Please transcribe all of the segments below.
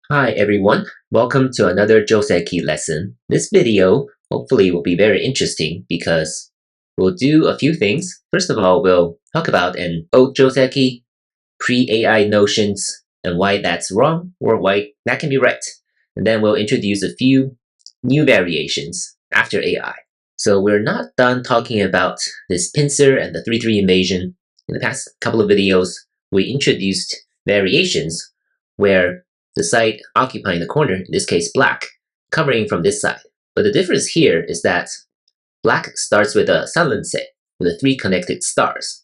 Hi everyone, welcome to another Joseki lesson. This video hopefully will be very interesting because we'll do a few things. First of all, we'll talk about an old Joseki, pre-AI notions, and why that's wrong or why that can be right. And then we'll introduce a few new variations after AI. So we're not done talking about this pincer and the 3-3 invasion. In the past couple of videos, we introduced variations where the side occupying the corner, in this case black, covering from this side. But the difference here is that black starts with a sanlense, with the 3 connected stars.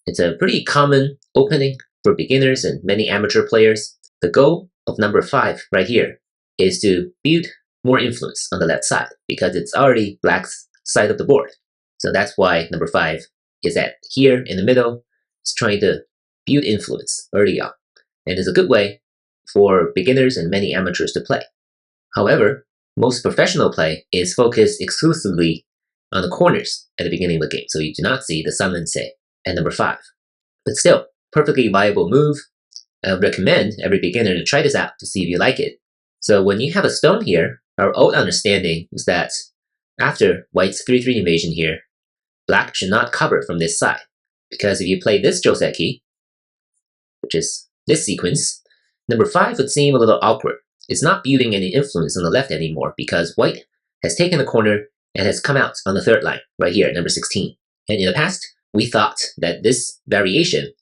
It's a pretty common opening for beginners and many amateur players. The goal of number 5 right here is to build more influence on the left side because it's already black's side of the board. So that's why number 5 is at here in the middle. It's trying to build influence early on. And it's a good way for beginners and many amateurs to play. However, most professional play is focused exclusively on the corners at the beginning of the game, so you do not see the sanlense at number 5. But still, perfectly viable move. I would recommend every beginner to try this out to see if you like it. So when you have a stone here, our old understanding was that after white's 3-3 invasion here, black should not cover from this side, because if you play this Joseki, which is this sequence, number 5 would seem a little awkward. It's not building any influence on the left anymore because white has taken the corner and has come out on the third line, right here at number 16. And in the past, we thought that this variation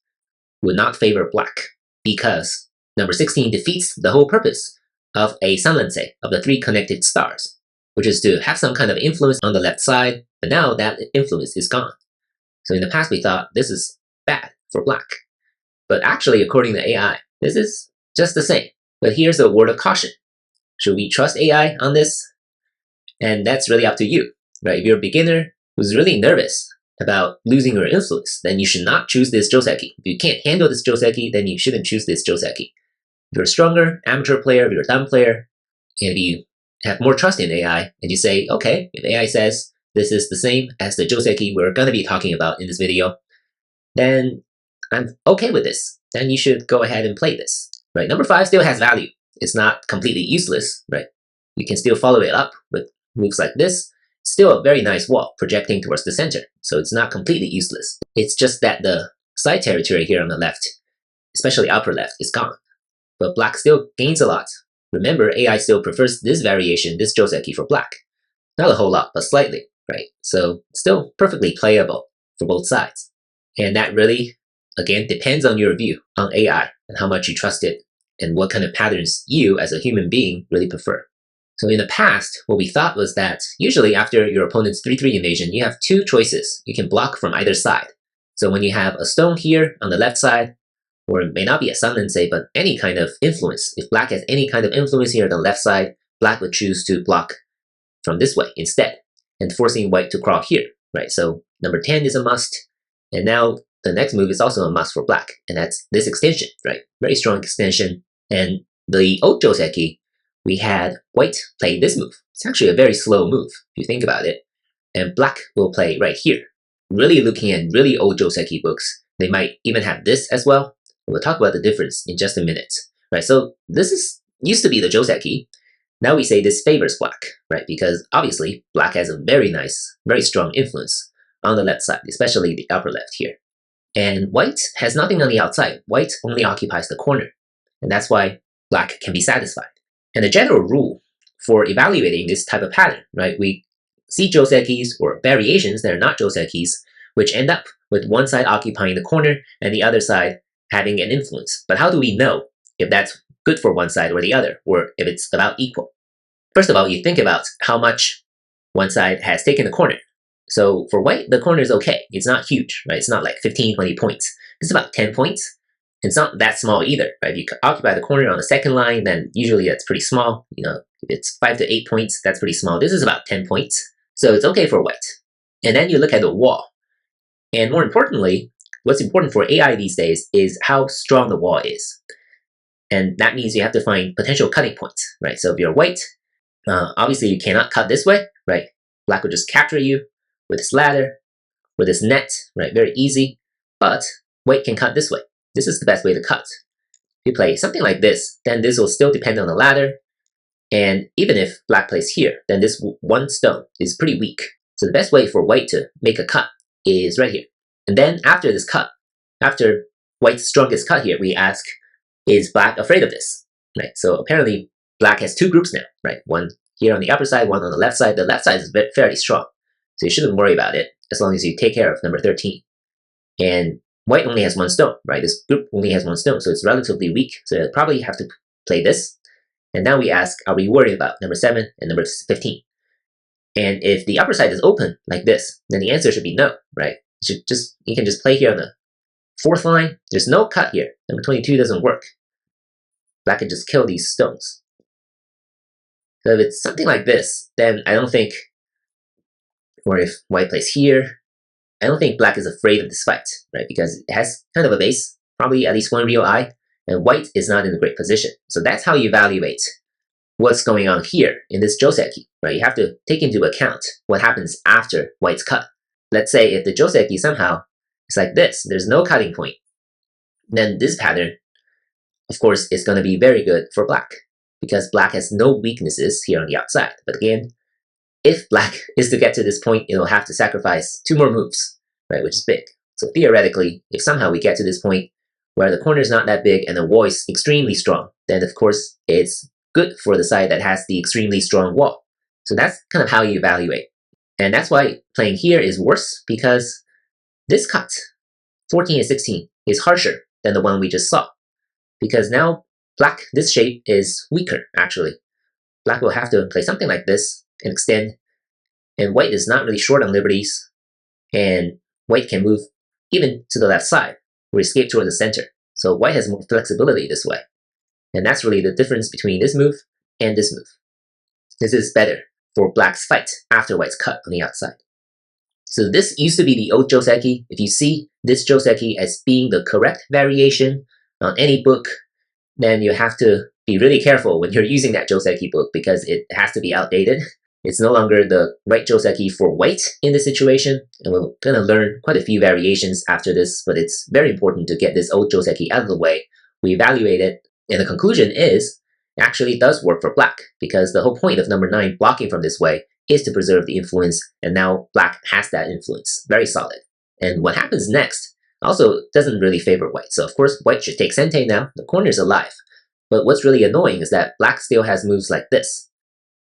would not favor black because number 16 defeats the whole purpose of a sanlense, of the 3 connected stars, which is to have some kind of influence on the left side, but now that influence is gone. So in the past, we thought this is bad for black. But actually, according to AI, this is just the same. But here's a word of caution. Should we trust AI on this? And that's really up to you, right? If you're a beginner who's really nervous about losing your influence, then you should not choose this Joseki. If you can't handle this Joseki, then you shouldn't choose this Joseki. If you're a stronger amateur player, if you're a dumb player, and if you have more trust in AI, and you say, okay, if AI says this is the same as the Joseki we're going to be talking about in this video, then I'm okay with this. Then you should go ahead and play this. Right? Number 5 still has value. It's not completely useless, right? You can still follow it up with moves like this. It's still a very nice wall projecting towards the center, so it's not completely useless. It's just that the side territory here on the left, especially upper left, is gone. But black still gains a lot. Remember, AI still prefers this variation, this Joseki for black. Not a whole lot, but slightly, right? So still perfectly playable for both sides. And that really, again, depends on your view on AI and how much you trust it and what kind of patterns you as a human being really prefer. So in the past, what we thought was that usually after your opponent's 3-3 invasion, you have 2 choices. You can block from either side. So when you have a stone here on the left side, or it may not be a sanlense, but any kind of influence. If black has any kind of influence here on the left side, black would choose to block from this way instead, and forcing white to crawl here, right? So number 10 is a must, and now the next move is also a must for black, and that's this extension, right? Very strong extension. And the old Joseki, we had white play this move. It's actually a very slow move, if you think about it. And black will play right here. Really looking at really old Joseki books, they might even have this as well. We'll talk about the difference in just a minute. Right, so this is used to be the Joseki. Now we say this favors black, right? Because obviously black has a very nice, very strong influence on the left side, especially the upper left here. And white has nothing on the outside. White only occupies the corner. And that's why black can be satisfied. And the general rule for evaluating this type of pattern, right? We see Josekis or variations that are not Josekis, which end up with one side occupying the corner and the other side having an influence. But how do we know if that's good for one side or the other, or if it's about equal? First of all, you think about how much one side has taken the corner. So for white, the corner is okay. It's not huge, right? It's not like 15, 20 points. It's about 10 points. It's not that small either, right? If you occupy the corner on the second line, then usually that's pretty small. You know, if it's 5 to 8 points, that's pretty small. This is about 10 points. So it's okay for white. And then you look at the wall. And more importantly, what's important for AI these days is how strong the wall is. And that means you have to find potential cutting points, right? So if you're white, obviously you cannot cut this way, right? Black will just capture you with this ladder, with this net, right? Very easy. But white can cut this way. This is the best way to cut. you play something like this, then this will still depend on the ladder. And even if black plays here, then this one stone is pretty weak. So the best way for white to make a cut is right here. And then after this cut, after white's strongest cut here, we ask, is black afraid of this? Right. So apparently black has two groups now, right? One here on the upper side, one on the left side. The left side is fairly strong, so you shouldn't worry about it as long as you take care of number 13. And white only has one stone, right? This group only has one stone, so it's relatively weak. So you'll probably have to play this. And now we ask, are we worried about number 7 and number 15? And if the upper side is open like this, then the answer should be no, right? You can just play here on the 4th line. There's no cut here. Number 22 doesn't work. Black can just kill these stones. So if it's something like this, then I don't think, or if white plays here, I don't think black is afraid of this fight, right? Because it has kind of a base, probably at least one real eye, and white is not in a great position. So that's how you evaluate what's going on here in this Joseki, right? You have to take into account what happens after white's cut. Let's say if the Joseki somehow is like this, there's no cutting point, then this pattern, of course, is going to be very good for black, because black has no weaknesses here on the outside. But again, if black is to get to this point, it'll have to sacrifice 2 more moves, right, which is big. So theoretically, if somehow we get to this point where the corner is not that big and the wall is extremely strong, then of course it's good for the side that has the extremely strong wall. So that's kind of how you evaluate. And that's why playing here is worse, because this cut, 14 and 16, is harsher than the one we just saw. Because now black, this shape is weaker, actually. Black will have to play something like this and extend, and white is not really short on liberties, and white can move even to the left side or escape toward the center. So white has more flexibility this way. And that's really the difference between this move and this move. This is better for black's fight after white's cut on the outside. So this used to be the old Joseki. If you see this Joseki as being the correct variation on any book, then you have to be really careful when you're using that Joseki book, because it has to be outdated. It's no longer the right Joseki for white in this situation, and we're going to learn quite a few variations after this, but it's very important to get this old Joseki out of the way. We evaluate it, and the conclusion is it actually does work for black, because the whole point of number 9 blocking from this way is to preserve the influence, and now black has that influence. Very solid. And what happens next also doesn't really favor white. So of course white should take Sente now. The corner is alive. But what's really annoying is that black still has moves like this.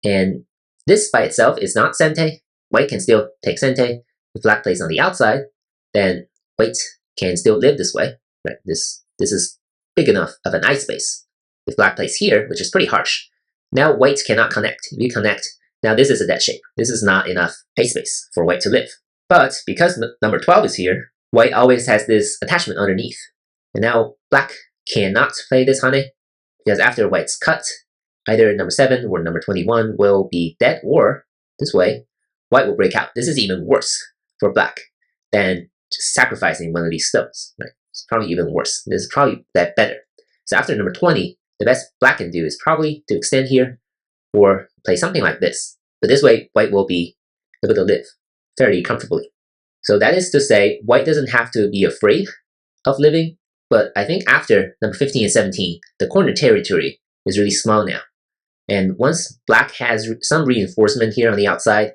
And this by itself is not Sente. White can still take Sente. If black plays on the outside, then white can still live this way. Right? This is big enough of an ice space. If black plays here, which is pretty harsh, now white cannot connect. If you connect, now this is a dead shape. This is not enough ice space for white to live. But because number 12 is here, white always has this attachment underneath. And now black cannot play this Hane, because after white's cut, either number 7 or number 21 will be dead, or this way, white will break out. This is even worse for black than just sacrificing one of these stones. Right? It's probably even worse. This is probably better. So after number 20, the best black can do is probably to extend here or play something like this. But this way, white will be able to live fairly comfortably. So that is to say, white doesn't have to be afraid of living, but I think after number 15 and 17, the corner territory is really small now. And once black has some reinforcement here on the outside,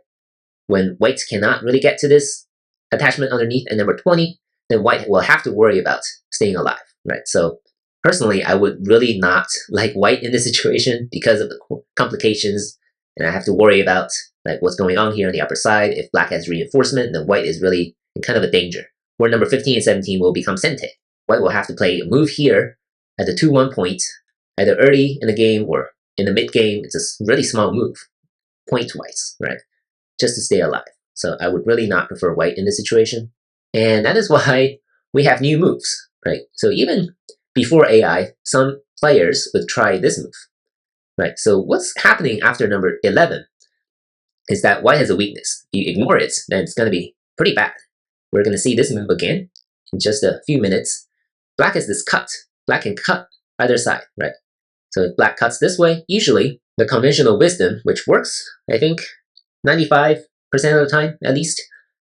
when white cannot really get to this attachment underneath at number 20, then white will have to worry about staying alive, right? So personally, I would really not like white in this situation because of the complications, and I have to worry about like what's going on here on the upper side. If black has reinforcement, then white is really in kind of a danger. Where number 15 and 17 will become Sente. White will have to play a move here at the 2-1 point, either early in the game or in the mid game. It's a really small move, point-wise, right? Just to stay alive. So I would really not prefer white in this situation. And that is why we have new moves, right? So even before AI, some players would try this move, right? So what's happening after number 11 is that white has a weakness. You ignore it, then it's going to be pretty bad. We're going to see this move again in just a few minutes. Black has this cut. Black can cut either side, right? So if black cuts this way, usually the conventional wisdom, which works, I think, 95% of the time at least,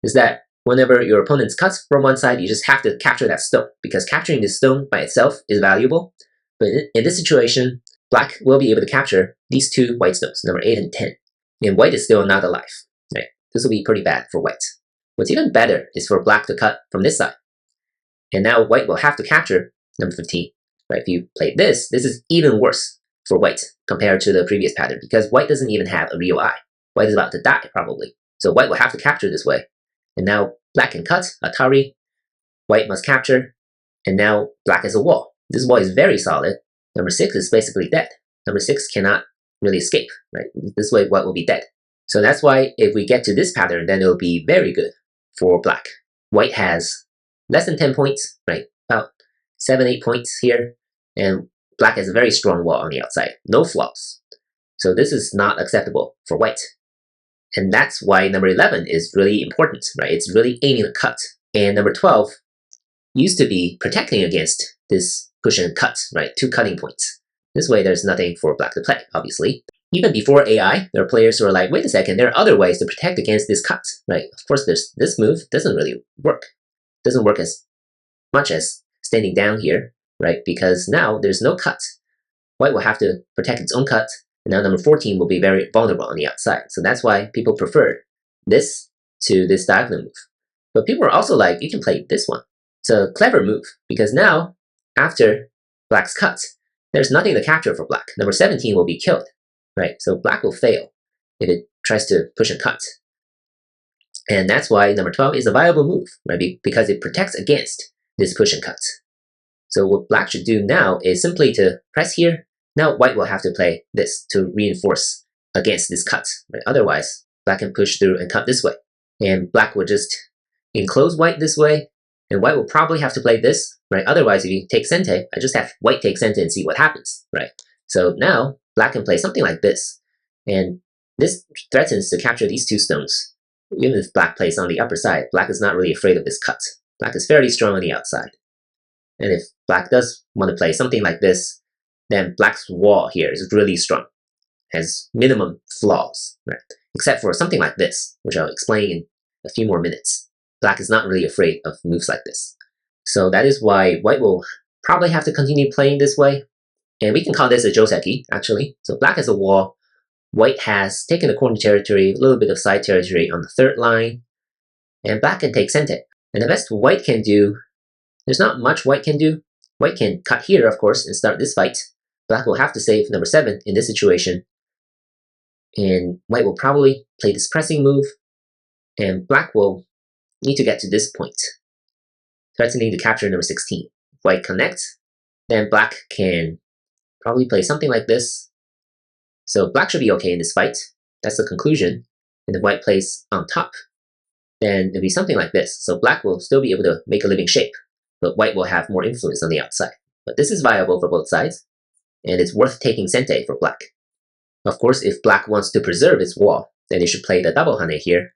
is that whenever your opponent cuts from one side, you just have to capture that stone, because capturing this stone by itself is valuable. But in this situation, black will be able to capture these two white stones, number 8 and 10. And white is still not alive. Right? This will be pretty bad for white. What's even better is for black to cut from this side. And now white will have to capture number 15. Right? If you play this, this is even worse for white compared to the previous pattern because white doesn't even have a real eye. White is about to die, probably. So white will have to capture this way. And now black can cut, Atari. White must capture. And now black has a wall. This wall is very solid. Number 6 is basically dead. Number 6 cannot really escape, right? This way white will be dead. So that's why if we get to this pattern, then it will be very good for black. White has less than 10 points, right? About 7, 8 points here. And black has a very strong wall on the outside. No flaws. So this is not acceptable for white. And that's why number 11 is really important, right? It's really aiming to cut. And number 12 used to be protecting against this push and cut, right? 2 cutting points. This way there's nothing for black to play, obviously. Even before AI, there are players who are like, wait a second, there are other ways to protect against this cut, right? Of course, there's this move doesn't really work. It doesn't work as much as standing down here, right? Because now there's no cut. White will have to protect its own cut, and now number 14 will be very vulnerable on the outside. So that's why people prefer this to this diagonal move. But people are also like, you can play this one. It's a clever move, because now, after black's cut, there's nothing to capture for black. Number 17 will be killed, right? So black will fail if it tries to push and cut. And that's why number 12 is a viable move, right? Because it protects against this push and cut. So what black should do now is simply to press here. Now white will have to play this to reinforce against this cut, right? Otherwise, black can push through and cut this way. And black will just enclose white this way, and white will probably have to play this, right? Otherwise, if you take Sente, I just have white take Sente and see what happens, right? So now black can play something like this, and this threatens to capture these 2 stones. Even if black plays on the upper side, black is not really afraid of this cut. Black is fairly strong on the outside. And if black does want to play something like this, then black's wall here is really strong, has minimum flaws, right? Except for something like this, which I'll explain in a few more minutes. Black is not really afraid of moves like this. So that is why white will probably have to continue playing this way. And we can call this a Joseki, actually. So black has a wall. White has taken the corner territory, a little bit of side territory on the 3rd line. And black can take Sente. And the best white can do, there's not much white can do. White can cut here, of course, and start this fight. Black will have to save number 7 in this situation. And white will probably play this pressing move. And black will need to get to this point, threatening to capture number 16. If white connects, then black can probably play something like this. So black should be okay in this fight. That's the conclusion. And if white plays on top, then it'll be something like this. So black will still be able to make a living shape, but white will have more influence on the outside. But this is viable for both sides, and it's worth taking Sente for black. Of course, if black wants to preserve its wall, then it should play the double Hane here.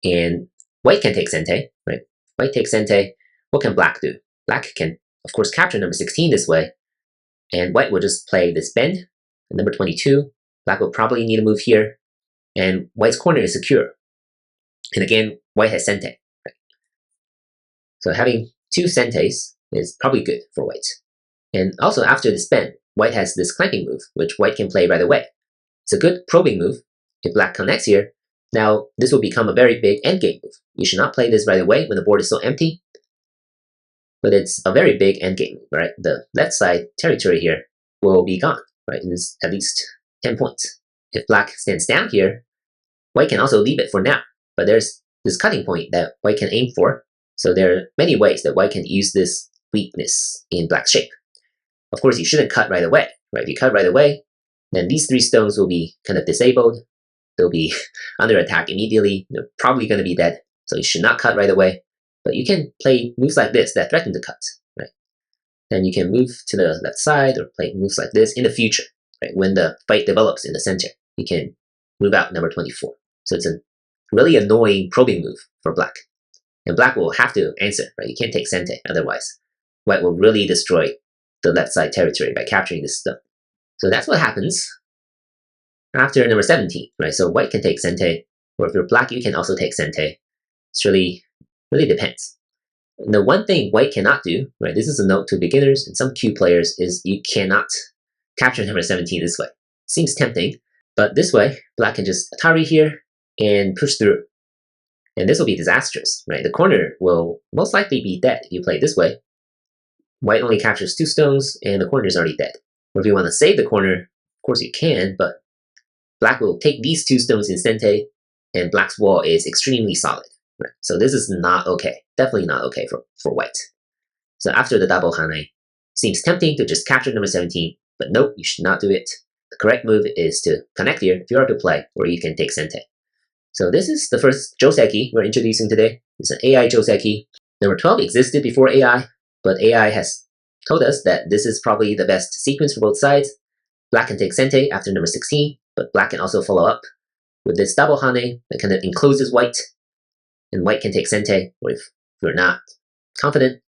And white can take Sente, right? White takes Sente. What can black do? Black can, of course, capture number 16 this way, and white will just play this bend. And number 22, black will probably need a move here, and white's corner is secure. And again, white has Sente, right? So having 2 Sentes is probably good for white. And also after this bend, white has this clamping move, which white can play right away. It's a good probing move. If black connects here, now this will become a very big endgame move. You should not play this right away when the board is so empty, but it's a very big endgame move, right? The left side territory here will be gone, right? It is at least 10 points. If black stands down here, white can also leave it for now, but there's this cutting point that white can aim for. So there are many ways that white can use this weakness in black's shape. Of course, you shouldn't cut right away, right? If you cut right away, then these 3 stones will be kind of disabled. They'll be under attack immediately. They're probably going to be dead. So you should not cut right away. But you can play moves like this that threaten to cut, right? Then you can move to the left side or play moves like this in the future, right? When the fight develops in the center, you can move out number 24. So it's a really annoying probing move for black. And black will have to answer, right? You can't take Sente, otherwise white will really destroy the left side territory by capturing this stone. So that's what happens after number 17, right? So white can take Sente, or if you're black, you can also take Sente. It's really depends. And the one thing white cannot do, right, this is a note to beginners and some cube players, is you cannot capture number 17 this way. Seems tempting, but this way, black can just Atari here and push through. And this will be disastrous, right? The corner will most likely be dead if you play it this way. White only captures 2 stones, and the corner is already dead. Or if you want to save the corner, of course you can, but black will take these 2 stones in Sente, and black's wall is extremely solid. Right? So this is not okay. Definitely not okay for white. So after the double Hane, seems tempting to just capture number 17, but nope, you should not do it. The correct move is to connect here if you are to play, or you can take Sente. So this is the first Joseki we're introducing today. It's an AI Joseki. Number 12 existed before AI, but AI has told us that this is probably the best sequence for both sides. Black can take Sente after number 16, but black can also follow up with this double Hane that kind of encloses white, and white can take Sente, or if you're not confident,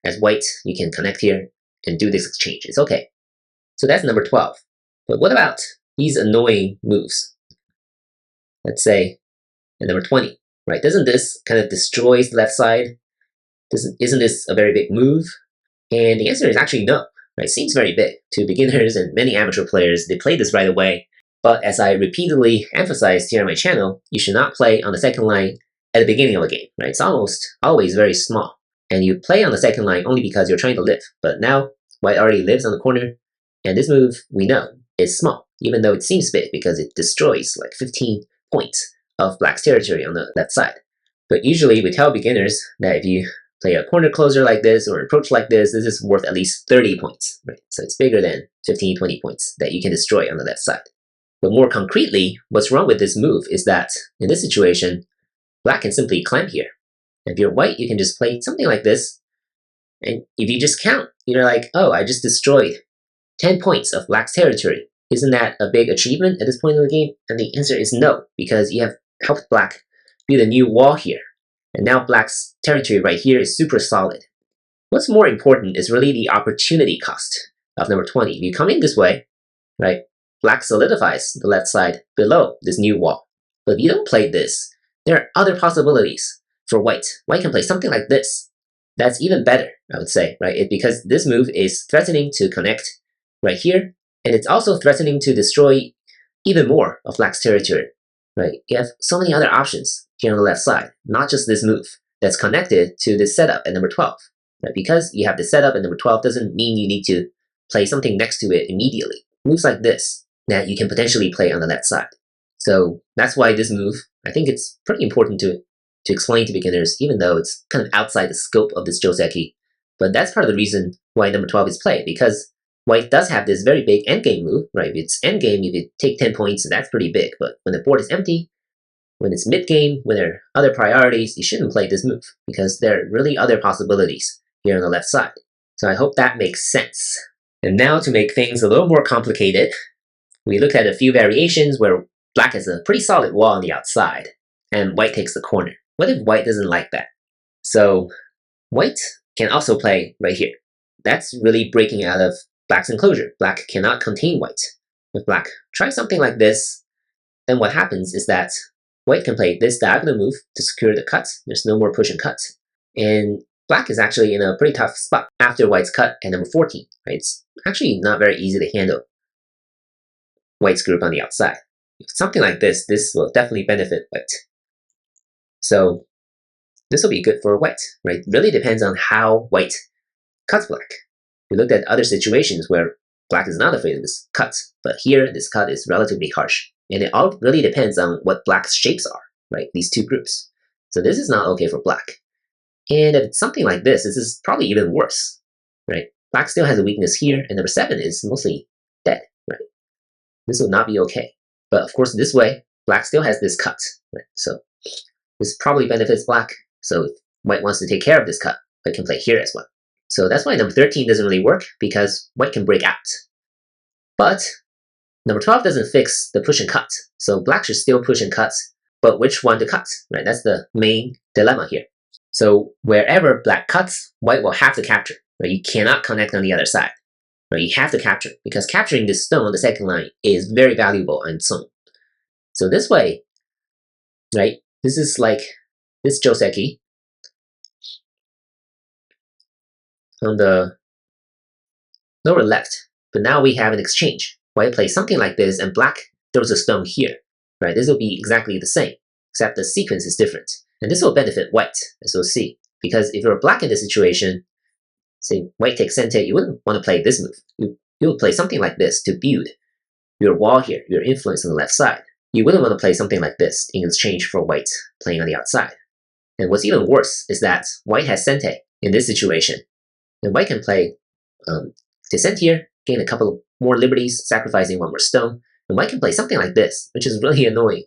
as white, you can connect here and do this exchange. It's okay. So that's number 12. But what about these annoying moves? Let's say at number 20, right? Doesn't this kind of destroys the left side? Isn't this a very big move? And the answer is actually no. Right? It seems very big. To beginners and many amateur players, they play this right away. But as I repeatedly emphasized here on my channel, you should not play on the second line at the beginning of a game. Right? It's almost always very small. And you play on the second line only because you're trying to live. But now, white already lives on the corner, and this move, we know, is small, even though it seems big because it destroys like 15 points of black's territory on the left side. But usually we tell beginners that if you play a corner closer like this or an approach like this is worth at least 30 points, right? So it's bigger than 15, 20 points that you can destroy on the left side. But more concretely, what's wrong with this move is that in this situation, black can simply clamp here. If you're white, you can just play something like this. And if you just count, you're like, oh, I just destroyed 10 points of black's territory. Isn't that a big achievement at this point in the game? And the answer is no, because you have helped black build a new wall here. And now black's territory right here is super solid. What's more important is really the opportunity cost of number 20. If you come in this way, right, black solidifies the left side below this new wall. But if you don't play this, there are other possibilities for white. White can play something like this. That's even better, I would say, right? Because this move is threatening to connect right here, and it's also threatening to destroy even more of black's territory, right? You have so many other options here on the left side, not just this move that's connected to this setup at number 12. Right? Because you have the setup at number 12 doesn't mean you need to play something next to it immediately. Moves like this that you can potentially play on the left side. So that's why this move, I think it's pretty important to explain to beginners, even though it's kind of outside the scope of this Joseki. But that's part of the reason why number 12 is played, because white does have this very big endgame move, right? If it's endgame, if you take 10 points, that's pretty big. But when the board is empty, when it's mid-game, when there are other priorities, you shouldn't play this move, because there are really other possibilities here on the left side. So I hope that makes sense. And now to make things a little more complicated, we looked at a few variations where black has a pretty solid wall on the outside, and white takes the corner. What if white doesn't like that? So white can also play right here. That's really breaking out of black's enclosure. Black cannot contain white. If black tries something like this, then what happens is that white can play this diagonal move to secure the cut. There's no more push and cut. And black is actually in a pretty tough spot after white's cut at number 14. Right? It's actually not very easy to handle white's group on the outside. If something like this will definitely benefit white. So this will be good for white, right? It really depends on how white cuts black. We looked at other situations where black is not afraid of this cut, but here this cut is relatively harsh. And it all really depends on what black's shapes are, right? These two groups. So this is not okay for black. And if it's something like this is probably even worse, right? Black still has a weakness here, and number 7 is mostly dead, right? This will not be okay. But of course, this way, black still has this cut, right? So this probably benefits black. So if white wants to take care of this cut, white can play here as well. So that's why number 13 doesn't really work, because white can break out. But number 12 doesn't fix the push and cut. So black should still push and cut, but which one to cut, right? That's the main dilemma here. So wherever black cuts, white will have to capture, right? You cannot connect on the other side, right? You have to capture, because capturing this stone on the second line is very valuable on its own. So this way, right? This is like this Joseki. on the lower left. But now we have an exchange. White plays something like this, and black throws a stone here. Right? This will be exactly the same, except the sequence is different. And this will benefit white, as we'll see. Because if you're black in this situation, say white takes center, you wouldn't want to play this move. You would play something like this to build your wall here, your influence on the left side. You wouldn't want to play something like this in exchange for white playing on the outside. And what's even worse is that white has sente in this situation. And white can play descent here, gain a couple more liberties, sacrificing one more stone. And white can play something like this, which is really annoying.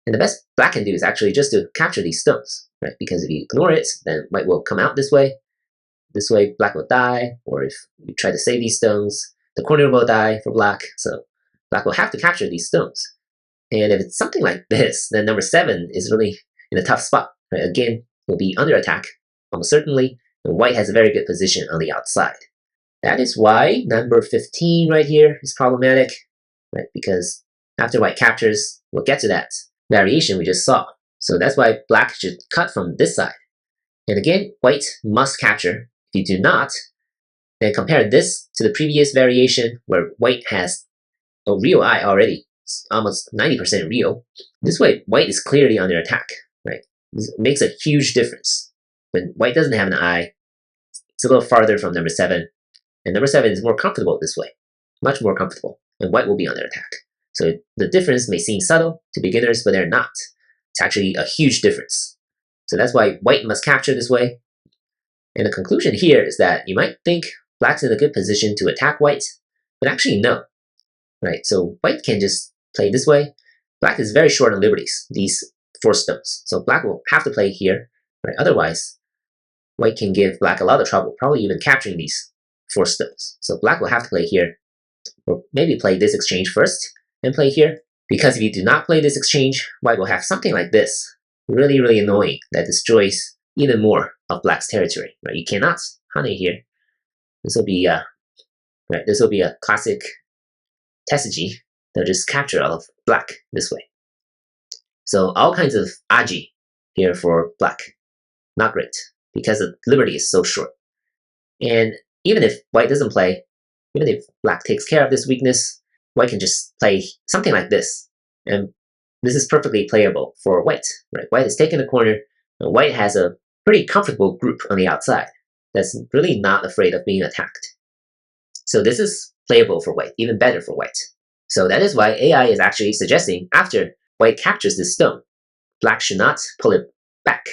And the best black can do is actually just to capture these stones, right? Because if you ignore it, then white will come out this way. This way, black will die. Or if you try to save these stones, the corner will die for black. So black will have to capture these stones. And if it's something like this, then number 7 is really in a tough spot. Right? Again, will be under attack, almost certainly, and white has a very good position on the outside. That is why number 15 right here is problematic, right? Because after white captures, we'll get to that variation we just saw. So that's why black should cut from this side. And again, white must capture. If you do not, then compare this to the previous variation where white has a real eye already. It's almost 90% real. This way, white is clearly under attack, right? This makes a huge difference. When white doesn't have an eye, it's a little farther from number 7. And number 7 is more comfortable this way, much more comfortable, and white will be under attack. So the difference may seem subtle to beginners, but they're not. It's actually a huge difference. So that's why white must capture this way. And the conclusion here is that you might think black's in a good position to attack white, but actually no. Right? So white can just play this way. Black is very short on liberties, these 4 stones. So black will have to play here, right? Otherwise, white can give black a lot of trouble, probably even capturing these 4 stones. So black will have to play here, or maybe play this exchange first and play here. Because if you do not play this exchange, white will have something like this, really, really annoying, that destroys even more of black's territory. Right? You cannot hane here. This will be right. This will be a classic tesuji. They'll just capture all of black this way. So all kinds of aji here for black. Not great, because the liberty is so short. And even if white doesn't play, even if black takes care of this weakness, white can just play something like this. And this is perfectly playable for white. Right? White is taking the corner, and white has a pretty comfortable group on the outside that's really not afraid of being attacked. So this is playable for white, even better for white. So that is why AI is actually suggesting after white captures this stone, black should not pull it back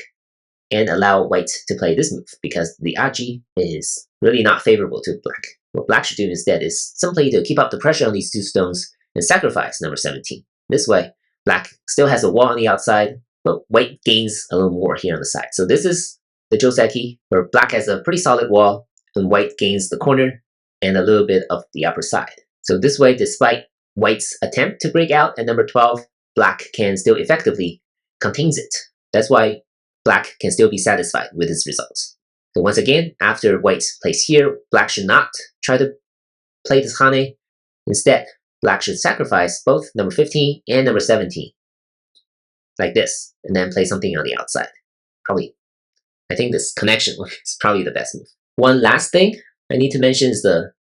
and allow white to play this move, because the aji is really not favorable to black. What black should do instead is simply to keep up the pressure on these 2 stones and sacrifice number 17. This way, black still has a wall on the outside, but white gains a little more here on the side. So this is the Joseki, where black has a pretty solid wall, and white gains the corner and a little bit of the upper side. So this way, despite white's attempt to break out at number 12, black can still effectively contains it. That's why black can still be satisfied with its results. So once again, after white plays here, black should not try to play this hane. Instead, black should sacrifice both number 15 and number 17, like this, and then play something on the outside. Probably, I think this connection is probably the best move. One last thing I need to mention is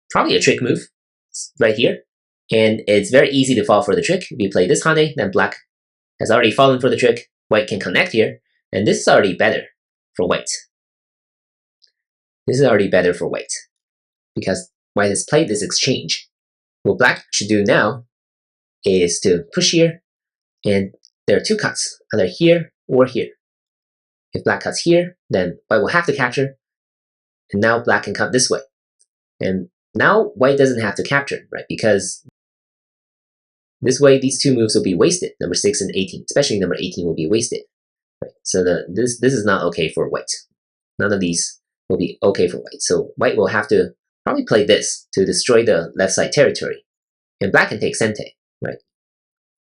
probably a trick move. It's right here. And it's very easy to fall for the trick. If you play this hane, then black has already fallen for the trick. White can connect here, and this is already better for white. This is already better for white, because white has played this exchange. What black should do now is to push here, and there are 2 cuts, either here or here. If black cuts here, then white will have to capture, and now black can cut this way. And now white doesn't have to capture, right? Because this way, these 2 moves will be wasted. Number 6 and 18, especially number 18 will be wasted. Right? So this is not okay for white. None of these will be okay for white. So white will have to probably play this to destroy the left side territory. And black can take sente, right?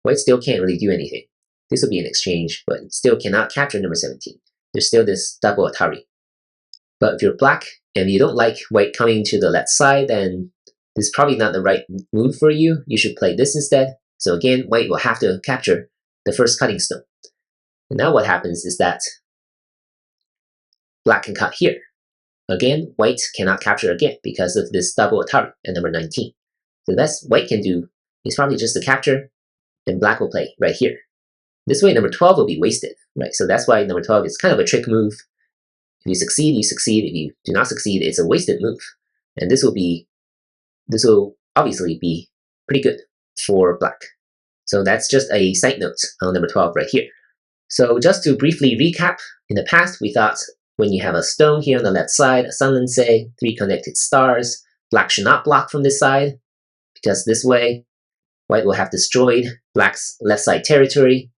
White still can't really do anything. This will be an exchange, but it still cannot capture number 17. There's still this double atari. But if you're black and you don't like white coming to the left side, then this is probably not the right move for you. You should play this instead. So again, white will have to capture the first cutting stone. And now what happens is that black can cut here Again, white cannot capture again because of this double Atari at number 19. So the best white can do is probably just to capture, and black will play right here. This way, number 12 will be wasted, right? So that's why number 12 is kind of a trick move. If you succeed, you succeed. If you do not succeed, it's a wasted move. And this will obviously be pretty good for black. So that's just a side note on number 12 right here. So just to briefly recap, in the past we thought when you have a stone here on the left side, a sunland say, 3 connected stars, black should not block from this side, because this way white will have destroyed black's left side territory.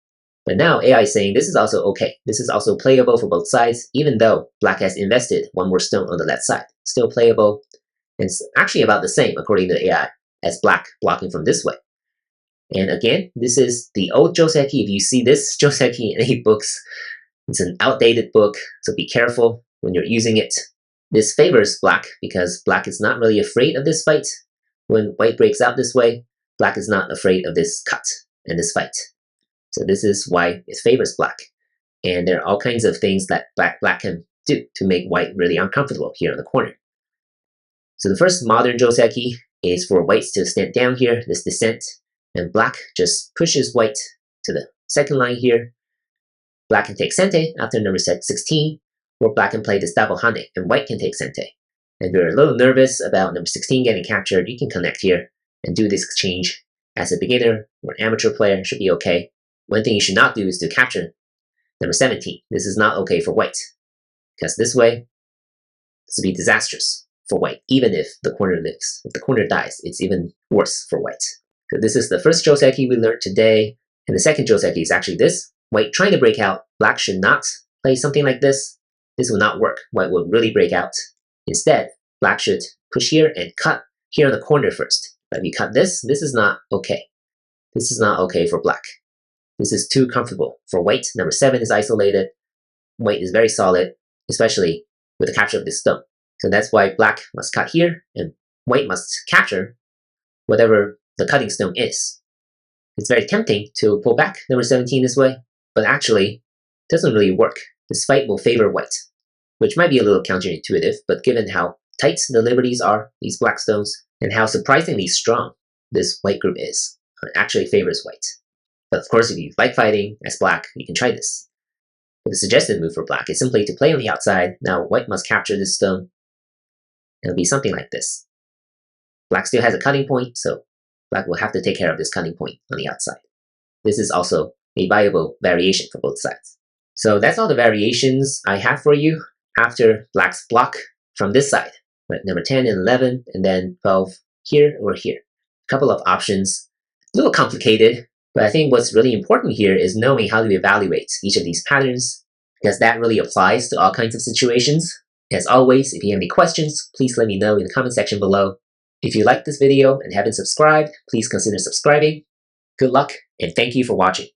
But now AI is saying this is also okay. This is also playable for both sides, even though black has invested 1 more stone on the left side. Still playable. And it's actually about the same, according to the AI, as black blocking from this way. And again, this is the old Joseki. If you see this Joseki in any books, it's an outdated book, so be careful when you're using it. This favors black because black is not really afraid of this fight. When white breaks out this way, black is not afraid of this cut and this fight. So this is why it favors black. And there are all kinds of things that black can do to make white really uncomfortable here in the corner. So the first modern Joseki is for whites to stand down here, this descent, and black just pushes white to the second line here. Black can take sente after number 16, or black can play this double hane, and white can take sente. And if you're a little nervous about number 16 getting captured, you can connect here and do this exchange. As a beginner or an amateur player, it should be okay. One thing you should not do is to capture number 17. This is not okay for white, because this way, this would be disastrous for white, even if the corner lives. If the corner dies, it's even worse for white. So this is the first Joseki we learned today, and the second Joseki is actually this. White trying to break out, black should not play something like this. This will not work. White will really break out. Instead, black should push here and cut here in the corner first. But if you cut this is not okay. This is not okay for black. This is too comfortable for white. Number 7 is isolated. White is very solid, especially with the capture of this stone. So that's why black must cut here, and white must capture whatever the cutting stone is. It's very tempting to pull back number 17 this way, but actually it doesn't really work. This fight will favor white, which might be a little counterintuitive, but given how tight the liberties are, these black stones, and how surprisingly strong this white group is, it actually favors white. But of course, if you like fighting as black, you can try this. But the suggested move for black is simply to play on the outside. Now white must capture this stone. It'll be something like this. Black still has a cutting point, so black will have to take care of this cutting point on the outside. This is also a viable variation for both sides. So that's all the variations I have for you after black's block from this side. Right, number 10 and 11, and then 12 here or here. A couple of options. A little complicated, but I think what's really important here is knowing how to evaluate each of these patterns, because that really applies to all kinds of situations. As always, if you have any questions, please let me know in the comment section below. If you liked this video and haven't subscribed, please consider subscribing. Good luck, and thank you for watching.